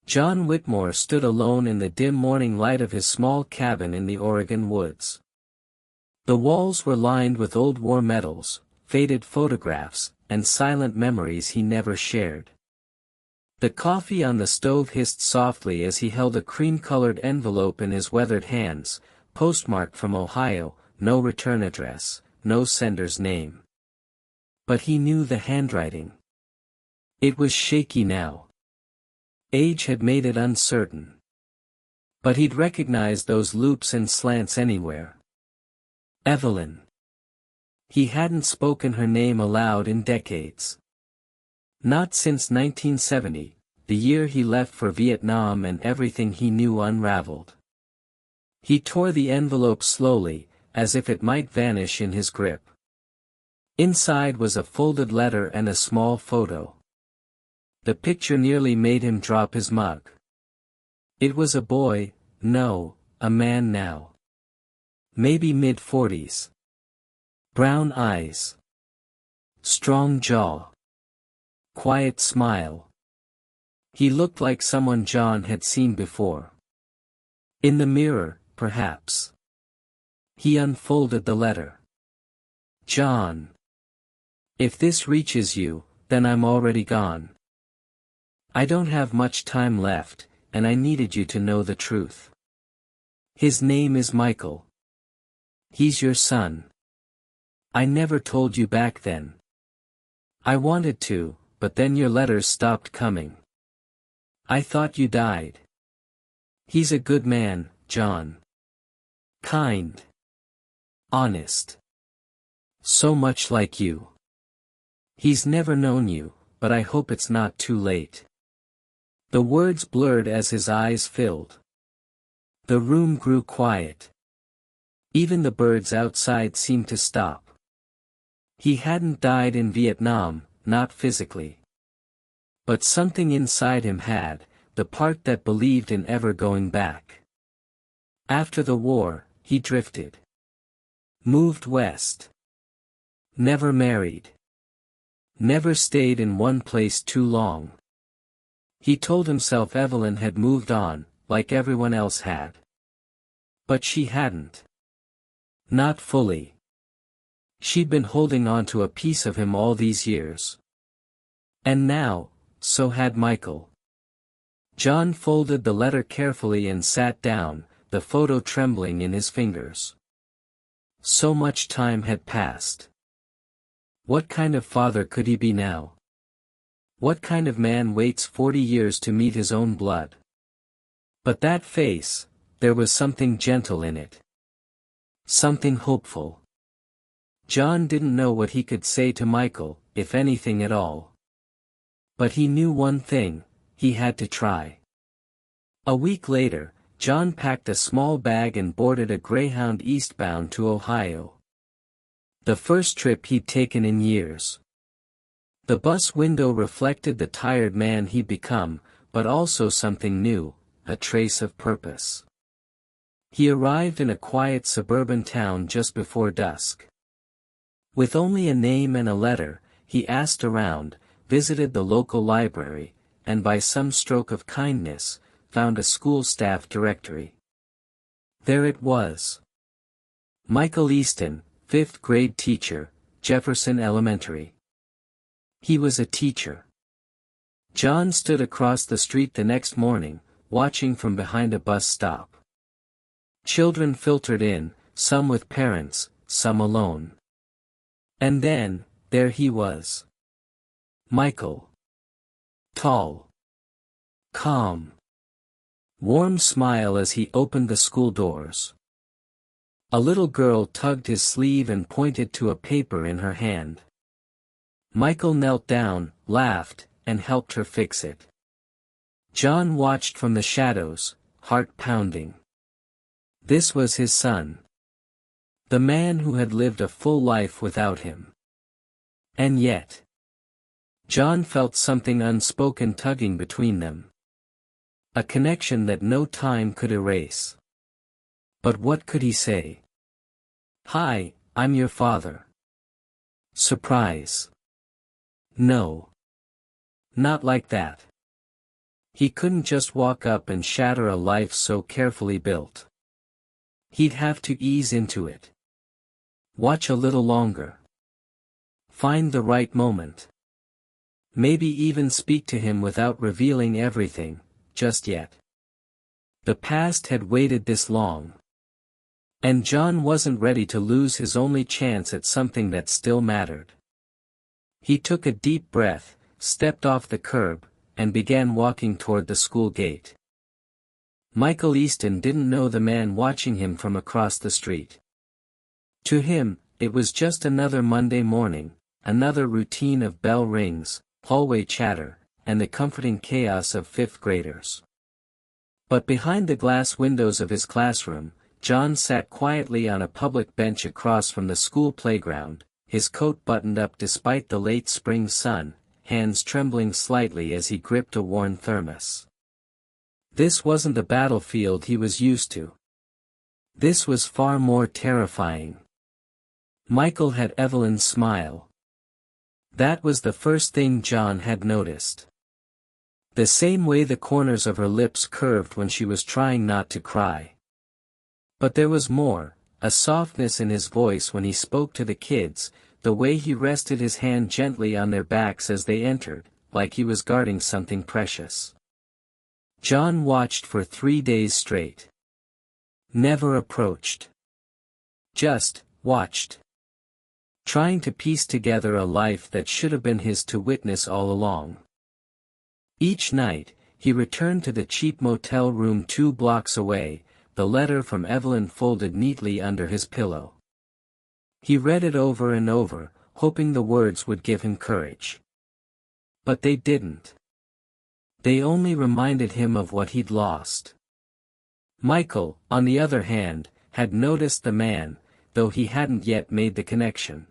John Whitmore stood alone in the dim morning light of his small cabin in the Oregon woods. The walls were lined with old war medals, faded photographs, and silent memories he never shared. The coffee on the stove hissed softly as he held a cream-colored envelope in his weathered hands, postmarked from Ohio, no return address, no sender's name. But he knew the handwriting. It was shaky now. Age had made it uncertain. But he'd recognize those loops and slants anywhere. Evelyn. He hadn't spoken her name aloud in decades. Not since 1970, the year he left for Vietnam and everything he knew unraveled. He tore the envelope slowly, as if it might vanish in his grip. Inside was a folded letter and a small photo. The picture nearly made him drop his mug. It was a boy, no, a man now. Maybe mid-40s. Brown eyes. Strong jaw. Quiet smile. He looked like someone John had seen before. In the mirror, perhaps. He unfolded the letter. John. If this reaches you, then I'm already gone. I don't have much time left, and I needed you to know the truth. His name is Michael. He's your son. I never told you back then. I wanted to, but then your letters stopped coming. I thought you died. He's a good man, John. Kind. Honest. So much like you. He's never known you, but I hope it's not too late. The words blurred as his eyes filled. The room grew quiet. Even the birds outside seemed to stop. He hadn't died in Vietnam, not physically. But something inside him had, the part that believed in ever going back. After the war, he drifted. Moved west. Never married. Never stayed in one place too long. He told himself Evelyn had moved on, like everyone else had. But she hadn't. Not fully. She'd been holding on to a piece of him all these years. And now, so had Michael. John folded the letter carefully and sat down, the photo trembling in his fingers. So much time had passed. What kind of father could he be now? What kind of man waits 40 years to meet his own blood? But that face, there was something gentle in it. Something hopeful. John didn't know what he could say to Michael, if anything at all. But he knew one thing, he had to try. A week later, John packed a small bag and boarded a Greyhound eastbound to Ohio. The first trip he'd taken in years. The bus window reflected the tired man he'd become, but also something new, a trace of purpose. He arrived in a quiet suburban town just before dusk. With only a name and a letter, he asked around, visited the local library, and by some stroke of kindness, found a school staff directory. There it was. Michael Easton, 5th grade teacher, Jefferson Elementary. He was a teacher. John stood across the street the next morning, watching from behind a bus stop. Children filtered in, some with parents, some alone. And then, there he was. Michael. Tall. Calm. Warm smile as he opened the school doors. A little girl tugged his sleeve and pointed to a paper in her hand. Michael knelt down, laughed, and helped her fix it. John watched from the shadows, heart pounding. This was his son. The man who had lived a full life without him. And yet, John felt something unspoken tugging between them. A connection that no time could erase. But what could he say? Hi, I'm your father. Surprise. No. Not like that. He couldn't just walk up and shatter a life so carefully built. He'd have to ease into it. Watch a little longer. Find the right moment. Maybe even speak to him without revealing everything, just yet. The past had waited this long. And John wasn't ready to lose his only chance at something that still mattered. He took a deep breath, stepped off the curb, and began walking toward the school gate. Michael Easton didn't know the man watching him from across the street. To him, it was just another Monday morning, another routine of bell rings, hallway chatter, and the comforting chaos of fifth graders. But behind the glass windows of his classroom, John sat quietly on a public bench across from the school playground, his coat buttoned up despite the late spring sun, hands trembling slightly as he gripped a worn thermos. This wasn't the battlefield he was used to. This was far more terrifying. Michael had Evelyn's smile. That was the first thing John had noticed. The same way the corners of her lips curved when she was trying not to cry. But there was more, a softness in his voice when he spoke to the kids, the way he rested his hand gently on their backs as they entered, like he was guarding something precious. John watched for 3 days straight. Never approached. Just watched. Trying to piece together a life that should have been his to witness all along. Each night, he returned to the cheap motel room 2 blocks away, the letter from Evelyn folded neatly under his pillow. He read it over and over, hoping the words would give him courage. But they didn't. They only reminded him of what he'd lost. Michael, on the other hand, had noticed the man, though he hadn't yet made the connection.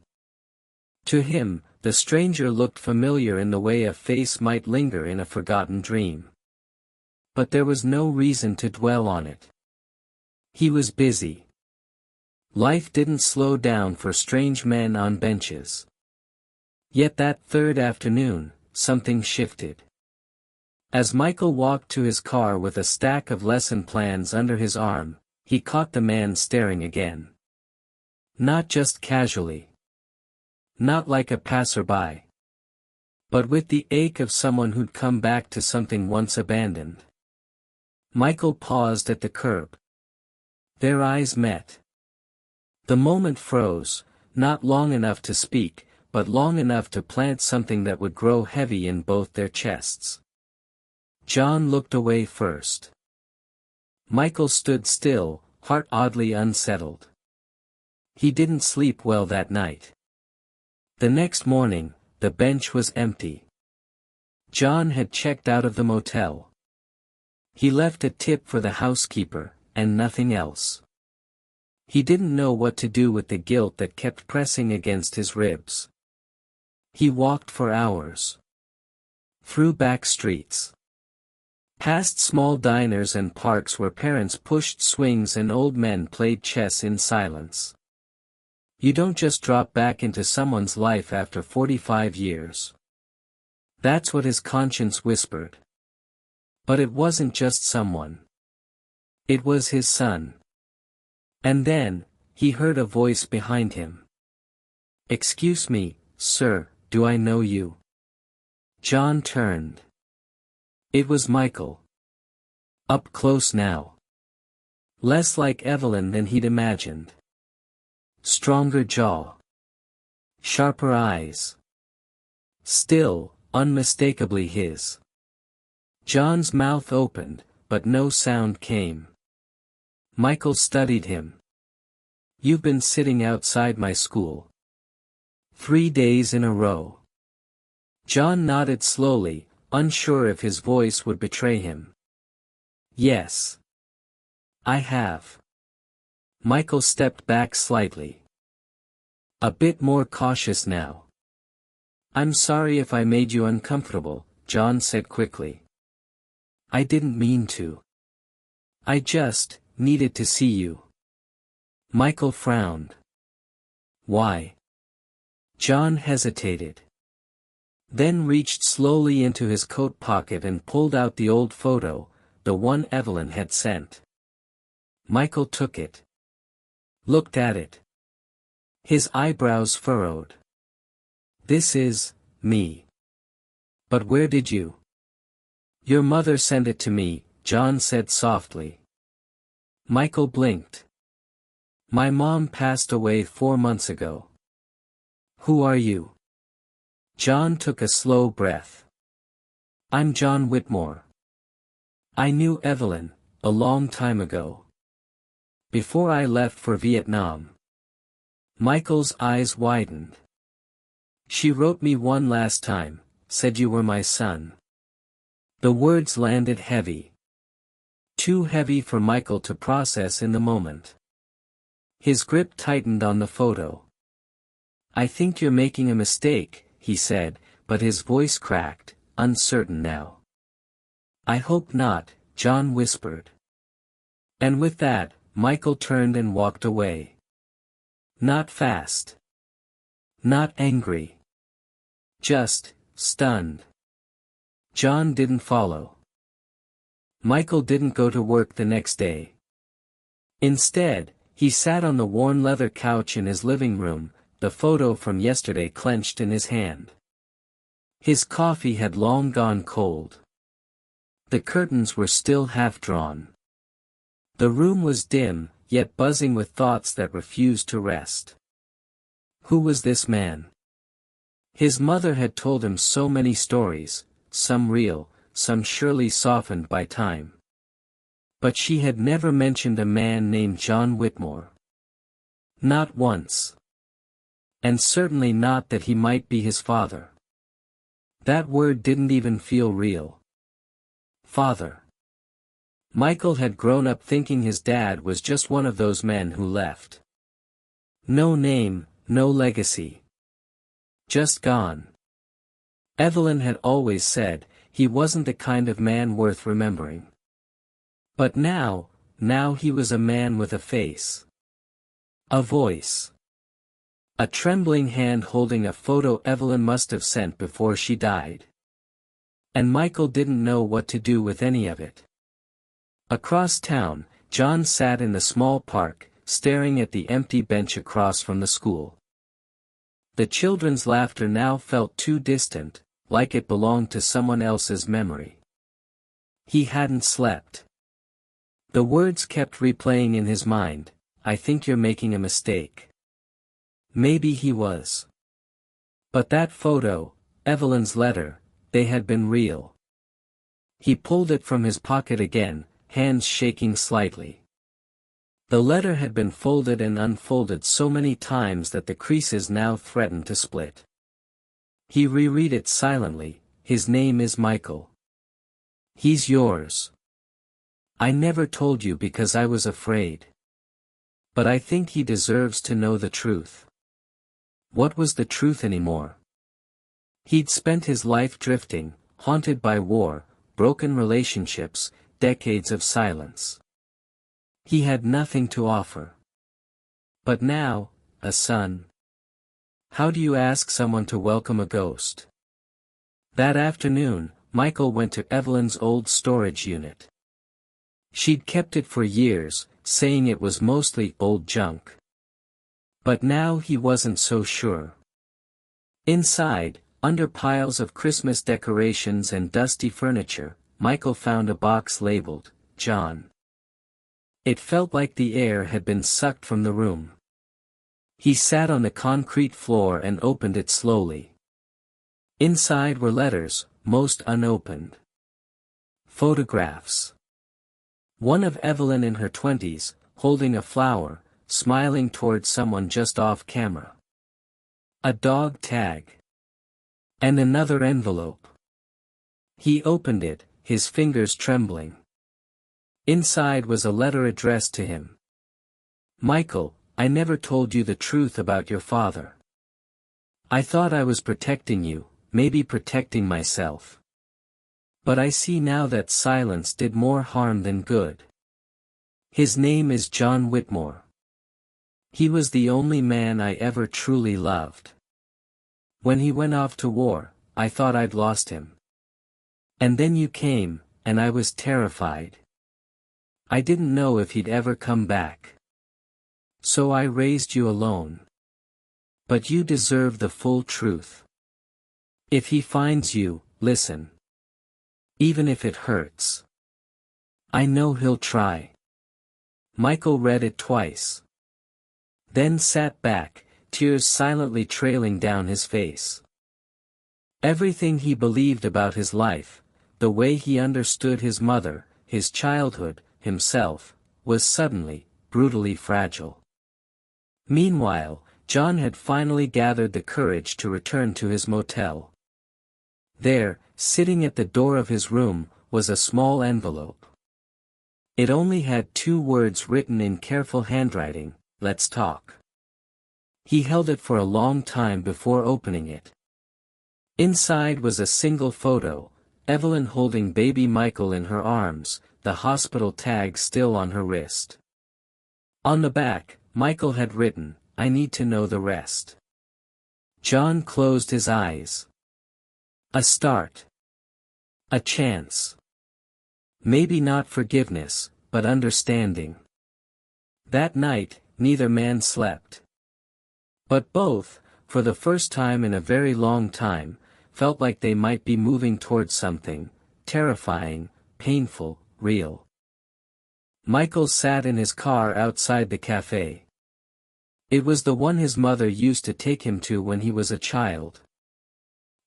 To him, the stranger looked familiar in the way a face might linger in a forgotten dream. But there was no reason to dwell on it. He was busy. Life didn't slow down for strange men on benches. Yet that third afternoon, something shifted. As Michael walked to his car with a stack of lesson plans under his arm, he caught the man staring again. Not just casually. Not like a passerby. But with the ache of someone who'd come back to something once abandoned. Michael paused at the curb. Their eyes met. The moment froze, not long enough to speak, but long enough to plant something that would grow heavy in both their chests. John looked away first. Michael stood still, heart oddly unsettled. He didn't sleep well that night. The next morning, the bench was empty. John had checked out of the motel. He left a tip for the housekeeper, and nothing else. He didn't know what to do with the guilt that kept pressing against his ribs. He walked for hours. Through back streets. Past small diners and parks where parents pushed swings and old men played chess in silence. You don't just drop back into someone's life after 45 years. That's what his conscience whispered. But it wasn't just someone. It was his son. And then, he heard a voice behind him. "Excuse me, sir, do I know you?" John turned. It was Michael. Up close now. Less like Evelyn than he'd imagined. Stronger jaw. Sharper eyes. Still, unmistakably his. John's mouth opened, but no sound came. Michael studied him. "You've been sitting outside my school. 3 days in a row." John nodded slowly, unsure if his voice would betray him. "Yes. I have." Michael stepped back slightly. A bit more cautious now. "I'm sorry if I made you uncomfortable," John said quickly. "I didn't mean to. I just needed to see you." Michael frowned. "Why?" John hesitated. then reached slowly into his coat pocket and pulled out the old photo, the one Evelyn had sent. Michael took it. Looked at it. His eyebrows furrowed. "This is me. But where did you?" "Your mother sent it to me," John said softly. Michael blinked. "My mom passed away 4 months ago." "Who are you?" John took a slow breath. "I'm John Whitmore. I knew Evelyn, a long time ago. Before I left for Vietnam." Michael's eyes widened. "She wrote me one last time, said you were my son." The words landed heavy. Too heavy for Michael to process in the moment. His grip tightened on the photo. "I think you're making a mistake," he said, but his voice cracked, uncertain now. "I hope not," John whispered. And with that, Michael turned and walked away. Not fast. Not angry. Just stunned. John didn't follow. Michael didn't go to work the next day. Instead, he sat on the worn leather couch in his living room, the photo from yesterday clenched in his hand. His coffee had long gone cold. The curtains were still half drawn. The room was dim, yet buzzing with thoughts that refused to rest. Who was this man? His mother had told him so many stories, some real, some surely softened by time. But she had never mentioned a man named John Whitmore. Not once. And certainly not that he might be his father. That word didn't even feel real. Father. Michael had grown up thinking his dad was just one of those men who left. No name, no legacy. Just gone. Evelyn had always said, he wasn't the kind of man worth remembering. But now he was a man with a face. A voice. A trembling hand holding a photo Evelyn must have sent before she died. And Michael didn't know what to do with any of it. Across town, John sat in the small park, staring at the empty bench across from the school. The children's laughter now felt too distant, like it belonged to someone else's memory. He hadn't slept. The words kept replaying in his mind, "I think you're making a mistake." Maybe he was. But that photo, Evelyn's letter, they had been real. He pulled it from his pocket again, hands shaking slightly. The letter had been folded and unfolded so many times that the creases now threatened to split. He reread it silently, "His name is Michael. He's yours. I never told you because I was afraid. But I think he deserves to know the truth." What was the truth anymore? He'd spent his life drifting, haunted by war, broken relationships, decades of silence. He had nothing to offer. But now, a son. How do you ask someone to welcome a ghost? That afternoon, Michael went to Evelyn's old storage unit. She'd kept it for years, saying it was mostly old junk. But now he wasn't so sure. Inside, under piles of Christmas decorations and dusty furniture, Michael found a box labeled, John. It felt like the air had been sucked from the room. He sat on the concrete floor and opened it slowly. Inside were letters, most unopened. Photographs. One of Evelyn in her 20s, holding a flower, smiling towards someone just off camera. A dog tag. And another envelope. He opened it, his fingers trembling. Inside was a letter addressed to him. Michael, I never told you the truth about your father. I thought I was protecting you, maybe protecting myself. But I see now that silence did more harm than good. His name is John Whitmore. He was the only man I ever truly loved. When he went off to war, I thought I'd lost him. And then you came, and I was terrified. I didn't know if he'd ever come back. So I raised you alone. But you deserve the full truth. If he finds you, listen. Even if it hurts. I know he'll try. Michael read it twice. Then sat back, tears silently trailing down his face. Everything he believed about his life, the way he understood his mother, his childhood, himself, was suddenly, brutally fragile. Meanwhile, John had finally gathered the courage to return to his motel. There, sitting at the door of his room, was a small envelope. It only had 2 words written in careful handwriting, "Let's talk." He held it for a long time before opening it. Inside was a single photo, Evelyn holding baby Michael in her arms, the hospital tag still on her wrist. On the back, Michael had written, "I need to know the rest." John closed his eyes. A start. A chance. Maybe not forgiveness, but understanding. That night, neither man slept. But both, for the first time in a very long time, felt like they might be moving towards something, terrifying, painful, real. Michael sat in his car outside the cafe. It was the one his mother used to take him to when he was a child.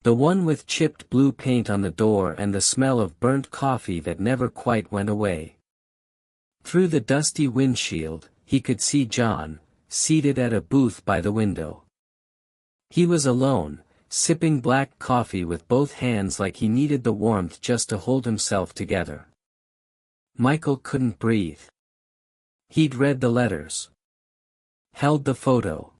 The one with chipped blue paint on the door and the smell of burnt coffee that never quite went away. Through the dusty windshield, he could see John, seated at a booth by the window. He was alone, sipping black coffee with both hands like he needed the warmth just to hold himself together. Michael couldn't breathe. He'd read the letters. Held the photo.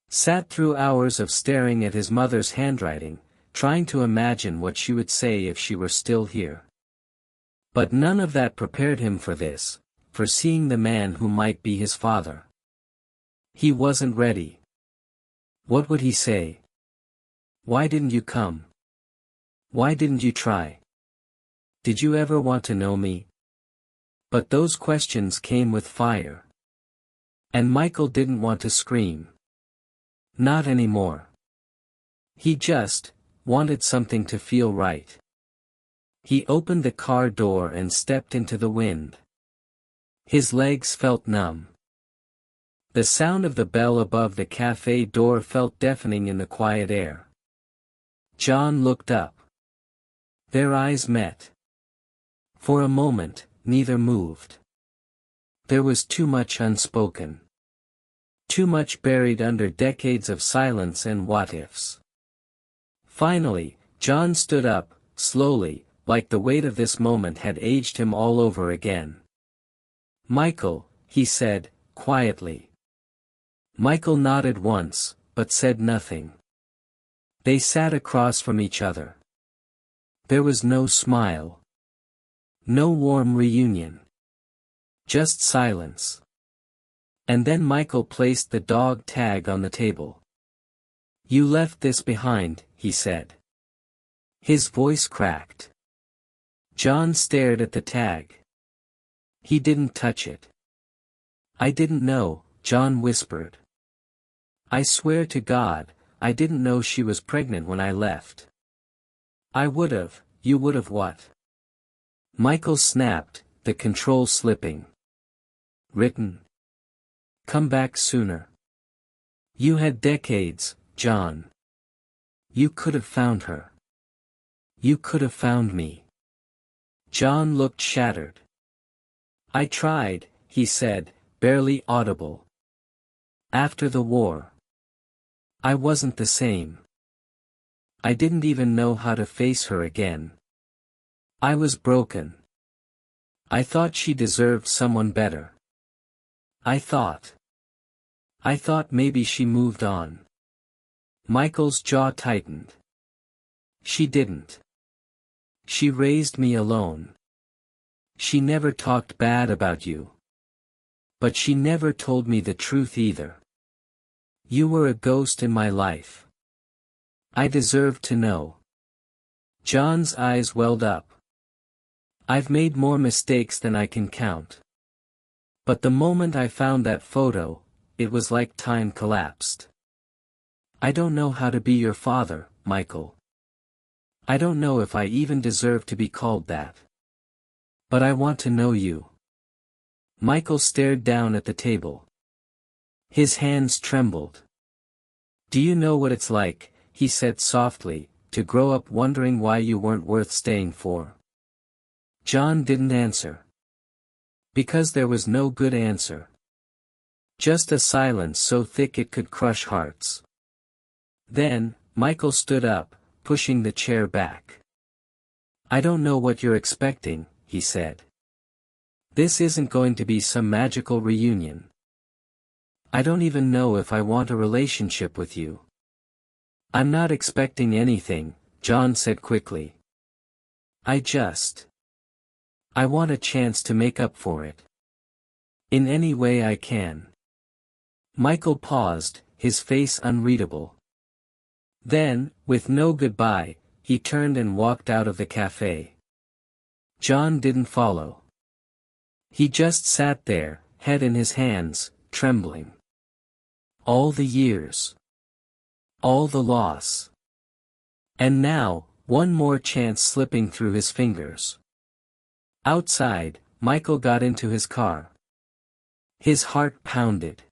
Sat through hours of staring at his mother's handwriting, trying to imagine what she would say if she were still here. But none of that prepared him for this, for seeing the man who might be his father. He wasn't ready. What would he say? Why didn't you come? Why didn't you try? Did you ever want to know me? But those questions came with fire. And Michael didn't want to scream. Not anymore. He just wanted something to feel right. He opened the car door and stepped into the wind. His legs felt numb. The sound of the bell above the cafe door felt deafening in the quiet air. John looked up. Their eyes met. For a moment, neither moved. There was too much unspoken. Too much buried under decades of silence and what-ifs. Finally, John stood up, slowly, like the weight of this moment had aged him all over again. "Michael," he said, quietly. Michael nodded once, but said nothing. They sat across from each other. There was no smile. No warm reunion. Just silence. And then Michael placed the dog tag on the table. "You left this behind," he said. His voice cracked. John stared at the tag. He didn't touch it. "I didn't know," John whispered. "I swear to God, I didn't know she was pregnant when I left." "I would've." "You would've what?" Michael snapped, the control slipping. "Written. Come back sooner. You had decades, John. You could have found her. You could have found me." John looked shattered. "I tried," he said, barely audible. "After the war. I wasn't the same. I didn't even know how to face her again. I was broken. I thought she deserved someone better. I thought maybe she moved on." Michael's jaw tightened. "She didn't. She raised me alone. She never talked bad about you. But she never told me the truth either. You were a ghost in my life. I deserve to know. John's eyes welled up. I've made more mistakes than I can count. But the moment I found that photo, it was like time collapsed. I don't know how to be your father, Michael. I don't know if I even deserve to be called that. But I want to know you. Michael stared down at the table. His hands trembled. Do you know what it's like, he said softly, to grow up wondering why you weren't worth staying for? John didn't answer. Because there was no good answer. Just a silence so thick it could crush hearts. Then, Michael stood up, pushing the chair back. I don't know what you're expecting, he said. This isn't going to be some magical reunion. I don't even know if I want a relationship with you. I'm not expecting anything, John said quickly. I want a chance to make up for it. In any way I can. Michael paused, his face unreadable. Then, with no goodbye, he turned and walked out of the cafe. John didn't follow. He just sat there, head in his hands, trembling. All the years. All the loss. And now, one more chance slipping through his fingers. Outside, Michael got into his car. His heart pounded.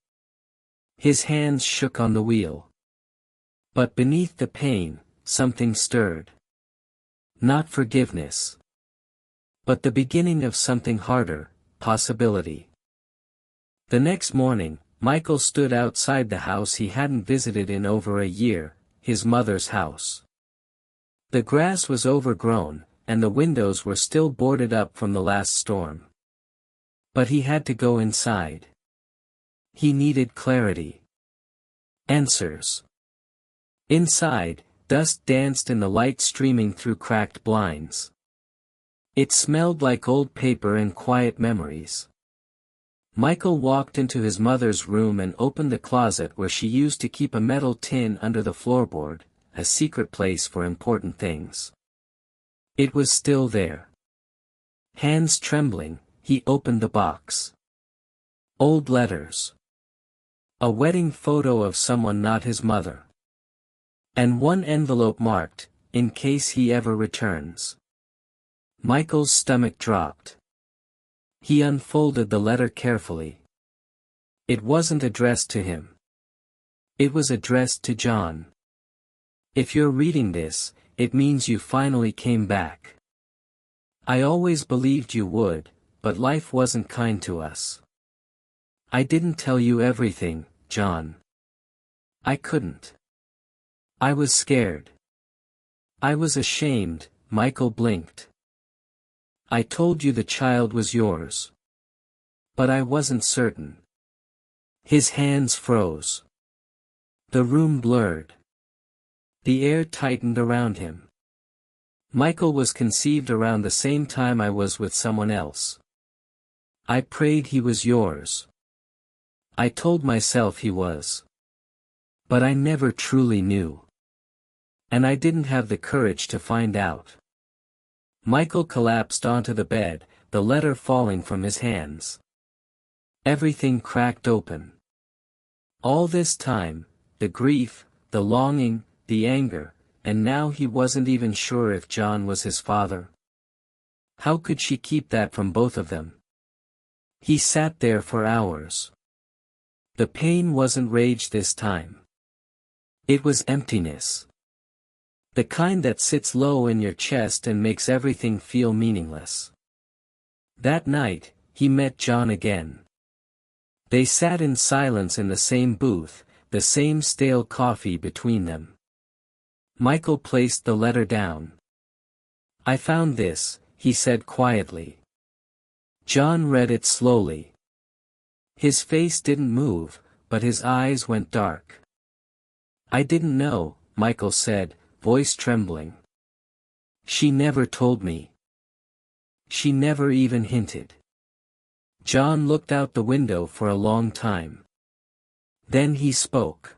His hands shook on the wheel. But beneath the pain, something stirred. Not forgiveness. But the beginning of something harder, possibility. The next morning, Michael stood outside the house he hadn't visited in over a year, his mother's house. The grass was overgrown, and the windows were still boarded up from the last storm. But he had to go inside. He needed clarity. Answers. Inside, dust danced in the light streaming through cracked blinds. It smelled like old paper and quiet memories. Michael walked into his mother's room and opened the closet where she used to keep a metal tin under the floorboard, a secret place for important things. It was still there. Hands trembling, he opened the box. Old letters. A wedding photo of someone not his mother. And one envelope marked, in case he ever returns. Michael's stomach dropped. He unfolded the letter carefully. It wasn't addressed to him. It was addressed to John. If you're reading this, it means you finally came back. I always believed you would, but life wasn't kind to us. I didn't tell you everything, John. I couldn't. I was scared. I was ashamed, Michael blinked. I told you the child was yours. But I wasn't certain. His hands froze. The room blurred. The air tightened around him. Michael was conceived around the same time I was with someone else. I prayed he was yours. I told myself he was. But I never truly knew. And I didn't have the courage to find out. Michael collapsed onto the bed, the letter falling from his hands. Everything cracked open. All this time, the grief, the longing, the anger, and now he wasn't even sure if John was his father. How could she keep that from both of them? He sat there for hours. The pain wasn't rage this time. It was emptiness. The kind that sits low in your chest and makes everything feel meaningless. That night, he met John again. They sat in silence in the same booth, the same stale coffee between them. Michael placed the letter down. I found this, he said quietly. John read it slowly. His face didn't move, but his eyes went dark. I didn't know, Michael said, voice trembling. She never told me. She never even hinted. John looked out the window for a long time. Then he spoke.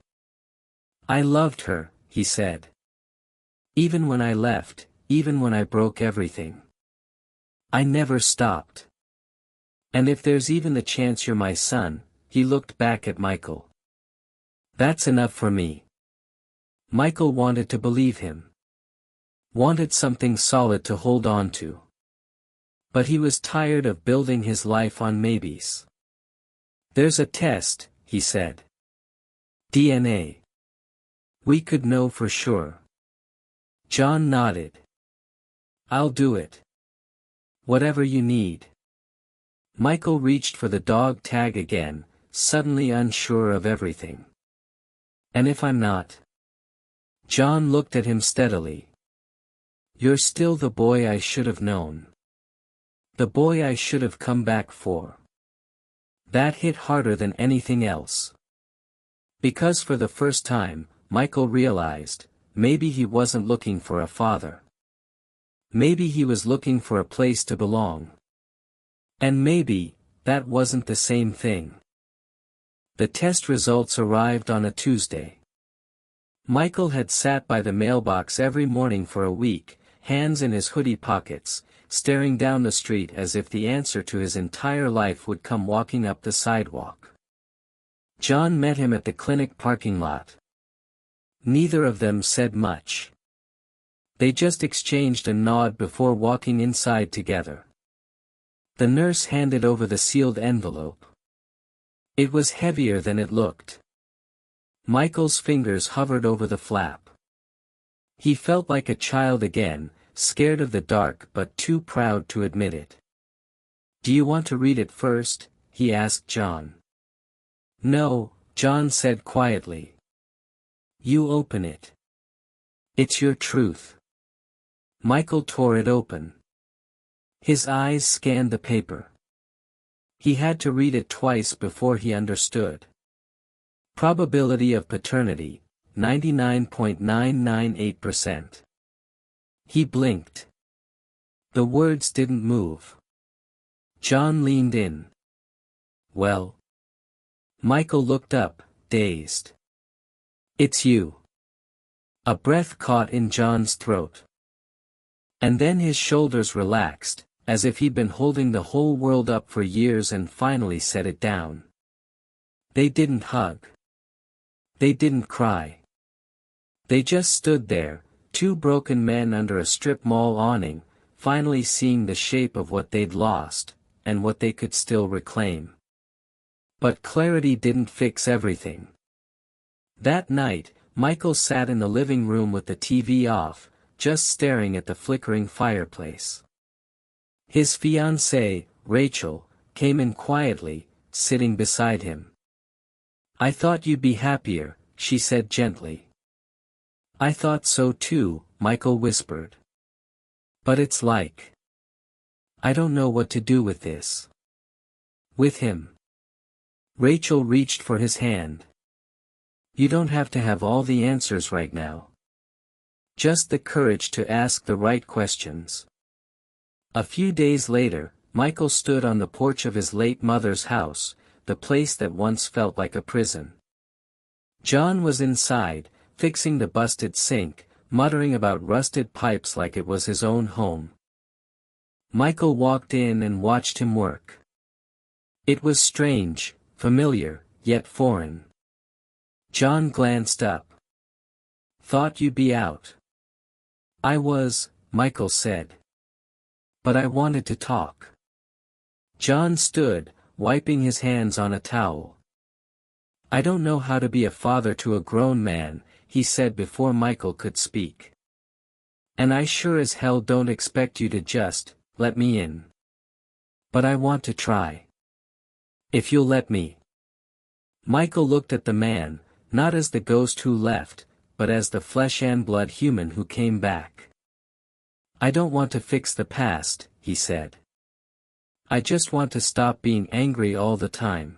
I loved her, he said. Even when I left, even when I broke everything. I never stopped. And if there's even the chance you're my son," he looked back at Michael. "That's enough for me." Michael wanted to believe him. Wanted something solid to hold on to. But he was tired of building his life on maybes. "There's a test," he said. "DNA. We could know for sure." John nodded. "I'll do it. Whatever you need." Michael reached for the dog tag again, suddenly unsure of everything. "And if I'm not?" John looked at him steadily. "You're still the boy I should have known. The boy I should have come back for." That hit harder than anything else. Because for the first time, Michael realized, maybe he wasn't looking for a father. Maybe he was looking for a place to belong. And maybe, that wasn't the same thing. The test results arrived on a Tuesday. Michael had sat by the mailbox every morning for a week, hands in his hoodie pockets, staring down the street as if the answer to his entire life would come walking up the sidewalk. John met him at the clinic parking lot. Neither of them said much. They just exchanged a nod before walking inside together. The nurse handed over the sealed envelope. It was heavier than it looked. Michael's fingers hovered over the flap. He felt like a child again, scared of the dark but too proud to admit it. "Do you want to read it first?" he asked John. "No," John said quietly. "You open it. It's your truth." Michael tore it open. His eyes scanned the paper. He had to read it twice before he understood. Probability of paternity, 99.998%. He blinked. The words didn't move. John leaned in. "Well?" Michael looked up, dazed. "It's you." A breath caught in John's throat. And then his shoulders relaxed, as if he'd been holding the whole world up for years and finally set it down. They didn't hug. They didn't cry. They just stood there, two broken men under a strip mall awning, finally seeing the shape of what they'd lost, and what they could still reclaim. But clarity didn't fix everything. That night, Michael sat in the living room with the TV off, just staring at the flickering fireplace. His fiancée, Rachel, came in quietly, sitting beside him. "I thought you'd be happier," she said gently. "I thought so too," Michael whispered. "But it's like, I don't know what to do with this. With him." Rachel reached for his hand. "You don't have to have all the answers right now. Just the courage to ask the right questions." A few days later, Michael stood on the porch of his late mother's house, the place that once felt like a prison. John was inside, fixing the busted sink, muttering about rusted pipes like it was his own home. Michael walked in and watched him work. It was strange, familiar, yet foreign. John glanced up. "Thought you'd be out." "I was," Michael said. "But I wanted to talk." John stood, wiping his hands on a towel. "I don't know how to be a father to a grown man," he said before Michael could speak. "And I sure as hell don't expect you to just let me in. But I want to try. If you'll let me." Michael looked at the man, not as the ghost who left, but as the flesh and blood human who came back. "I don't want to fix the past," he said. "I just want to stop being angry all the time."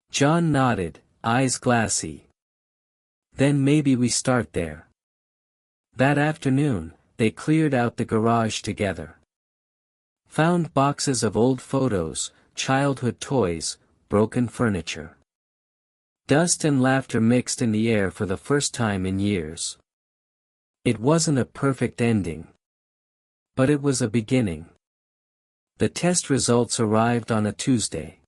John nodded, eyes glassy. "Then maybe we start there." That afternoon, they cleared out the garage together. Found boxes of old photos, childhood toys, broken furniture. Dust and laughter mixed in the air for the first time in years. It wasn't a perfect ending. But it was a beginning. The test results arrived on a Tuesday.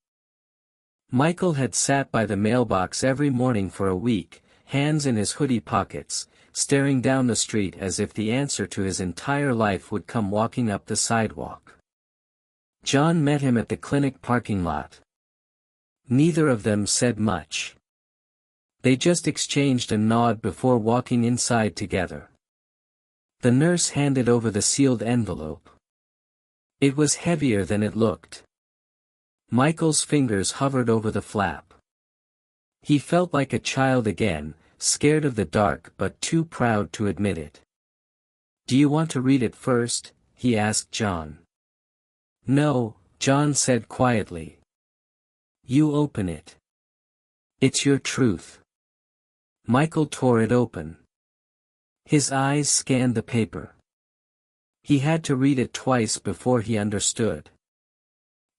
Michael had sat by the mailbox every morning for a week, hands in his hoodie pockets, staring down the street as if the answer to his entire life would come walking up the sidewalk. John met him at the clinic parking lot. Neither of them said much. They just exchanged a nod before walking inside together. The nurse handed over the sealed envelope. It was heavier than it looked. Michael's fingers hovered over the flap. He felt like a child again, scared of the dark but too proud to admit it. "Do you want to read it first?" he asked John. "No," John said quietly. "You open it. It's your truth." Michael tore it open. His eyes scanned the paper. He had to read it twice before he understood.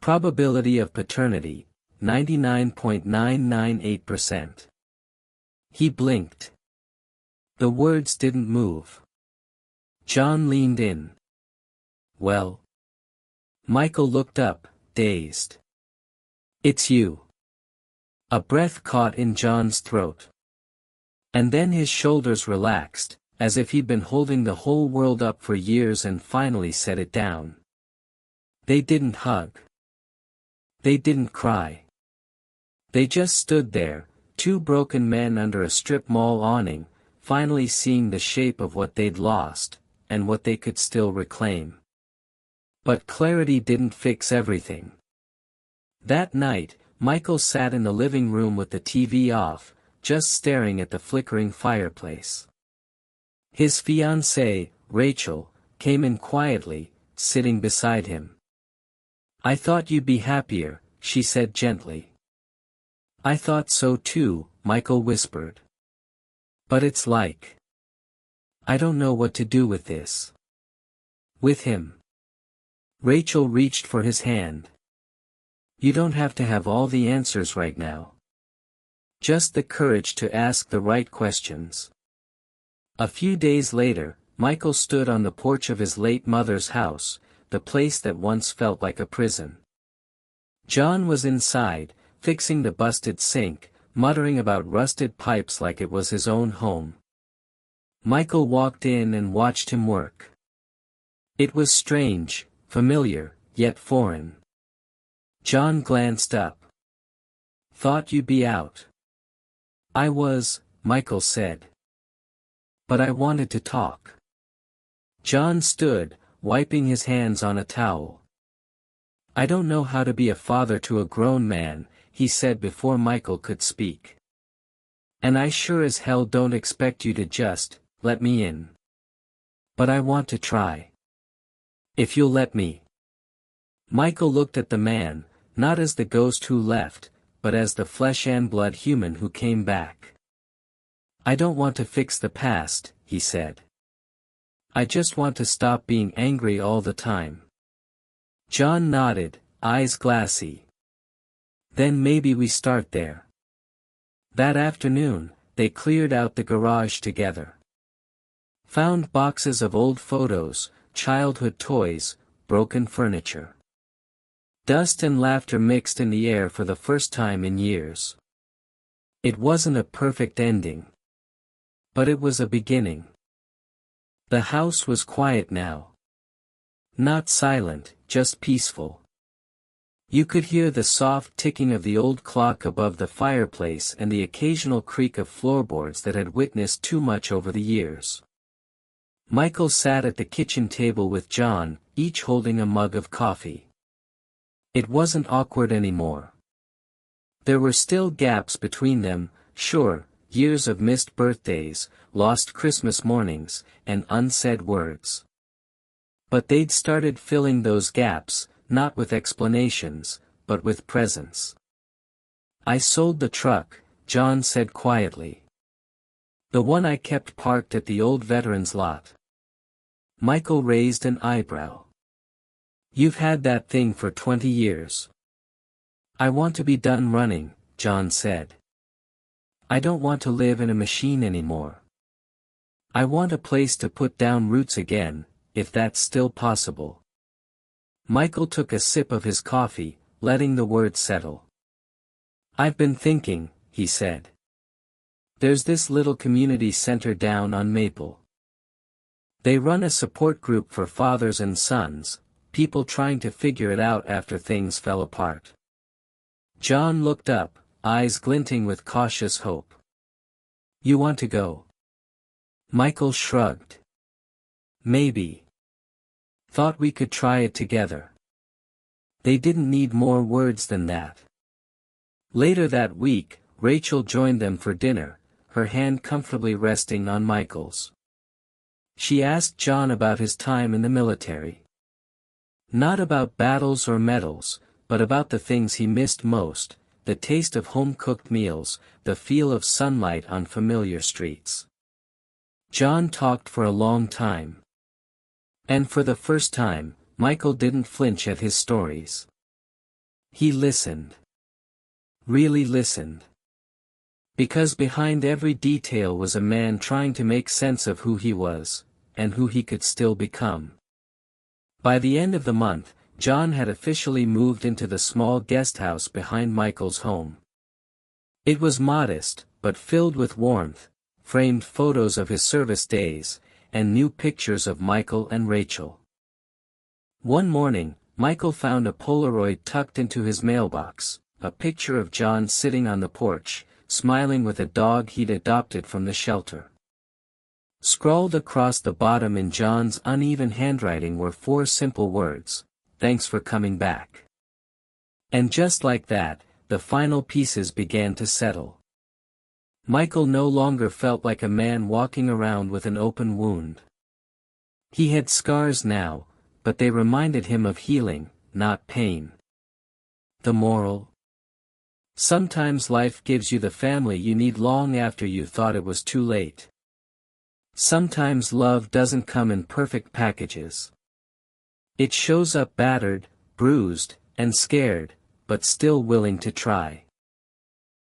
Probability of paternity, 99.998%. He blinked. The words didn't move. John leaned in. "Well?" Michael looked up, dazed. "It's you." A breath caught in John's throat. And then his shoulders relaxed, as if he'd been holding the whole world up for years and finally set it down. They didn't hug. They didn't cry. They just stood there, two broken men under a strip mall awning, finally seeing the shape of what they'd lost, and what they could still reclaim. But clarity didn't fix everything. That night, Michael sat in the living room with the TV off, just staring at the flickering fireplace. His fiancée, Rachel, came in quietly, sitting beside him. "I thought you'd be happier," she said gently. "I thought so too," Michael whispered. "But it's like, I don't know what to do with this. With him." Rachel reached for his hand. "You don't have to have all the answers right now. Just the courage to ask the right questions." A few days later, Michael stood on the porch of his late mother's house, the place that once felt like a prison. John was inside, fixing the busted sink, muttering about rusted pipes like it was his own home. Michael walked in and watched him work. It was strange, familiar, yet foreign. John glanced up. "Thought you'd be out." "I was," Michael said. "But I wanted to talk." John stood, wiping his hands on a towel. "I don't know how to be a father to a grown man," he said before Michael could speak. "And I sure as hell don't expect you to just let me in. But I want to try. If you'll let me." Michael looked at the man, not as the ghost who left, but as the flesh and blood human who came back. "I don't want to fix the past," he said. "I just want to stop being angry all the time." John nodded, eyes glassy. "Then maybe we start there." That afternoon, they cleared out the garage together. Found boxes of old photos, childhood toys, broken furniture. Dust and laughter mixed in the air for the first time in years. It wasn't a perfect ending. But it was a beginning. The house was quiet now. Not silent, just peaceful. You could hear the soft ticking of the old clock above the fireplace and the occasional creak of floorboards that had witnessed too much over the years. Michael sat at the kitchen table with John, each holding a mug of coffee. It wasn't awkward anymore. There were still gaps between them, sure, years of missed birthdays, lost Christmas mornings, and unsaid words. But they'd started filling those gaps, not with explanations, but with presence. "I sold the truck," John said quietly. "The one I kept parked at the old veterans lot." Michael raised an eyebrow. "You've had that thing for 20 years. "I want to be done running," John said. "I don't want to live in a machine anymore. I want a place to put down roots again, if that's still possible. Michael took a sip of his coffee, letting the words settle. I've been thinking, he said. There's this little community center down on Maple. They run a support group for fathers and sons, people trying to figure it out after things fell apart. John looked up, eyes glinting with cautious hope. You want to go? Michael shrugged. Maybe. Thought we could try it together. They didn't need more words than that. Later that week, Rachel joined them for dinner, her hand comfortably resting on Michael's. She asked John about his time in the military. Not about battles or medals, but about the things he missed most, the taste of home-cooked meals, the feel of sunlight on familiar streets. John talked for a long time. And for the first time, Michael didn't flinch at his stories. He listened. Really listened. Because behind every detail was a man trying to make sense of who he was, and who he could still become. By the end of the month, John had officially moved into the small guest house behind Michael's home. It was modest, but filled with warmth, framed photos of his service days, and new pictures of Michael and Rachel. One morning, Michael found a Polaroid tucked into his mailbox, a picture of John sitting on the porch, smiling with a dog he'd adopted from the shelter. Scrawled across the bottom in John's uneven handwriting were 4 simple words, "Thanks for coming back." And just like that, the final pieces began to settle. Michael no longer felt like a man walking around with an open wound. He had scars now, but they reminded him of healing, not pain. The moral? Sometimes life gives you the family you need long after you thought it was too late. Sometimes love doesn't come in perfect packages. It shows up battered, bruised, and scared, but still willing to try.